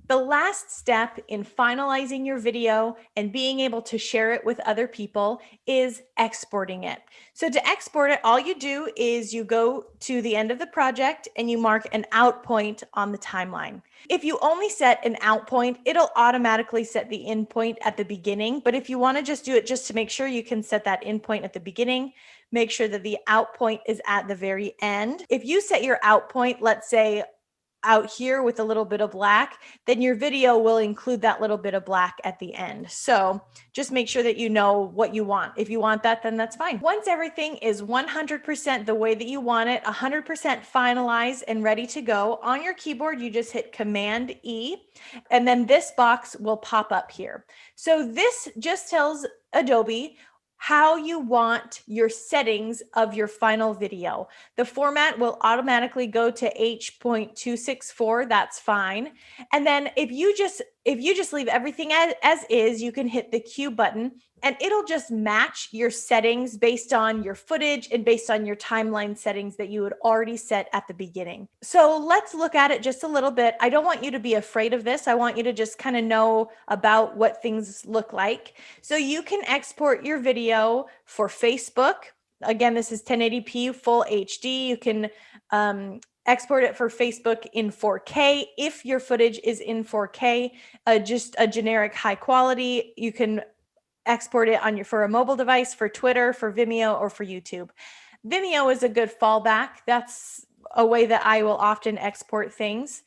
The last step in finalizing your video and being able to share it with other people is exporting it. So to export it, all you do is you go to the end of the project and you mark an out point on the timeline. If you only set an out point, it'll automatically set the in point at the beginning. But if you want to just do it just to make sure, you can set that in point at the beginning. Make sure that the out point is at the very end. If you set your out point, let's say out here with a little bit of black, then your video will include that little bit of black at the end. So just make sure that you know what you want. If you want that, then that's fine. Once everything is 100% the way that you want it, 100% finalized and ready to go, on your keyboard, you just hit Command E, and then this box will pop up here. So this just tells Adobe how you want your settings of your final video. The format will automatically go to H.264. That's fine. And then if you just leave everything as is, you can hit the Q button and it'll just match your settings based on your footage and based on your timeline settings that you had already set at the beginning. So let's look at it just a little bit. I don't want you to be afraid of this. I want you to just kind of know about what things look like. So you can export your video for Facebook. Again, this is 1080p full HD. You can export it for Facebook in 4K. If your footage is in 4K, just a generic high quality, you can export it on for a mobile device, for Twitter, for Vimeo, or for YouTube. Vimeo is a good fallback. That's a way that I will often export things.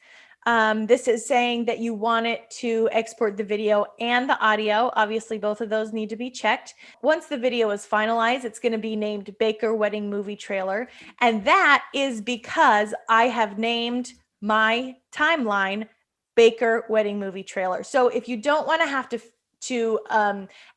This is saying that you want it to export the video and the audio. Obviously, both of those need to be checked. Once the video is finalized, it's going to be named Baker Wedding Movie Trailer. And that is because I have named my timeline Baker Wedding Movie Trailer. So if you don't want to have to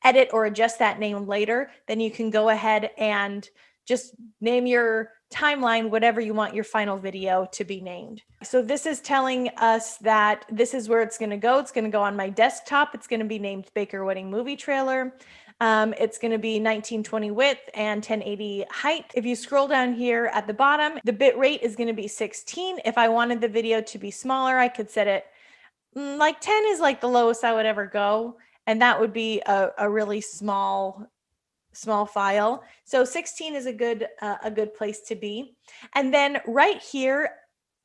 edit or adjust that name later, then you can go ahead and just name your timeline whatever you want your final video to be named. So this is telling us that this is where it's going to go. It's going to go on my desktop. It's going to be named Baker Wedding Movie Trailer. It's going to be 1920 width and 1080 height. If you scroll down here at the bottom, the bit rate is going to be 16. If I wanted the video to be smaller, I could set it like 10 is like the lowest I would ever go. And that would be a really small file. So 16 is a good place to be. And then right here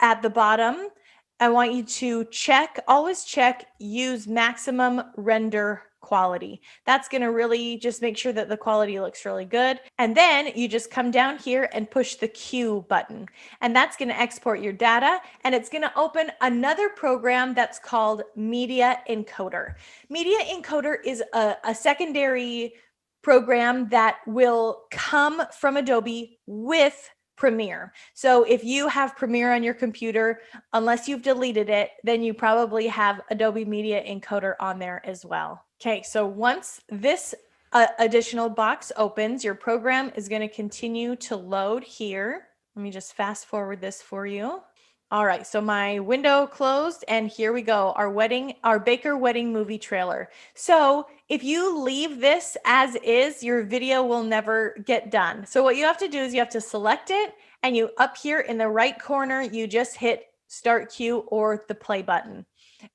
at the bottom, I want you to always check use maximum render quality. That's going to really just make sure that the quality looks really good. And then you just come down here and push the Q button, and that's going to export your data, and it's going to open another program that's called Media Encoder. Media Encoder is a secondary program that will come from Adobe with Premiere. So if you have Premiere on your computer, unless you've deleted it, then you probably have Adobe Media Encoder on there as well. Okay, so once this additional box opens, your program is going to continue to load here. Let me just fast forward this for you. All right, so my window closed and here we go, our Baker Wedding Movie Trailer. So if you leave this as is, your video will never get done. So what you have to do is you have to select it, and you up here in the right corner, you just hit Start Queue or the play button.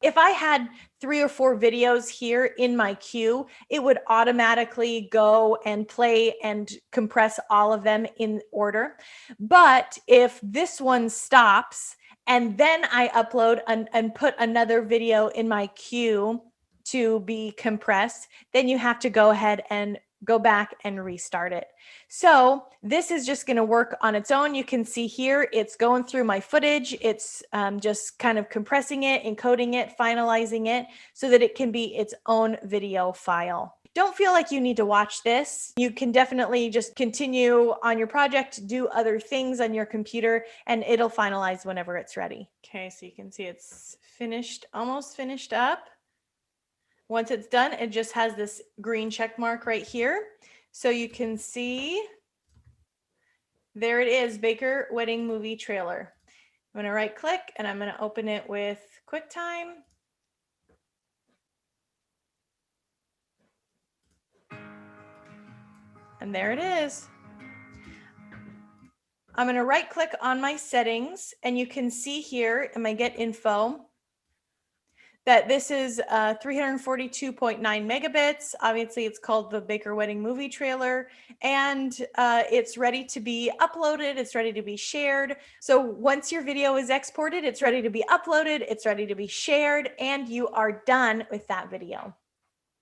If I had 3 or 4 videos here in my queue, it would automatically go and play and compress all of them in order. But if this one stops and then I upload and put another video in my queue to be compressed, then you have to go ahead and go back and restart it. So this is just going to work on its own. You can see here, it's going through my footage. It's just kind of compressing it, encoding it, finalizing it so that it can be its own video file. Don't feel like you need to watch this. You can definitely just continue on your project, do other things on your computer, and it'll finalize whenever it's ready. Okay, so you can see it's finished, almost finished up. Once it's done, it just has this green check mark right here. So you can see, there it is, Baker Wedding Movie Trailer. I'm gonna right click and I'm gonna open it with QuickTime. And there it is. I'm going to right click on my settings and you can see here in my Get Info, that this is 342.9 megabits. Obviously, it's called the Baker Wedding movie trailer, and it's ready to be uploaded. It's ready to be shared. So once your video is exported, it's ready to be uploaded, it's ready to be shared, and you are done with that video.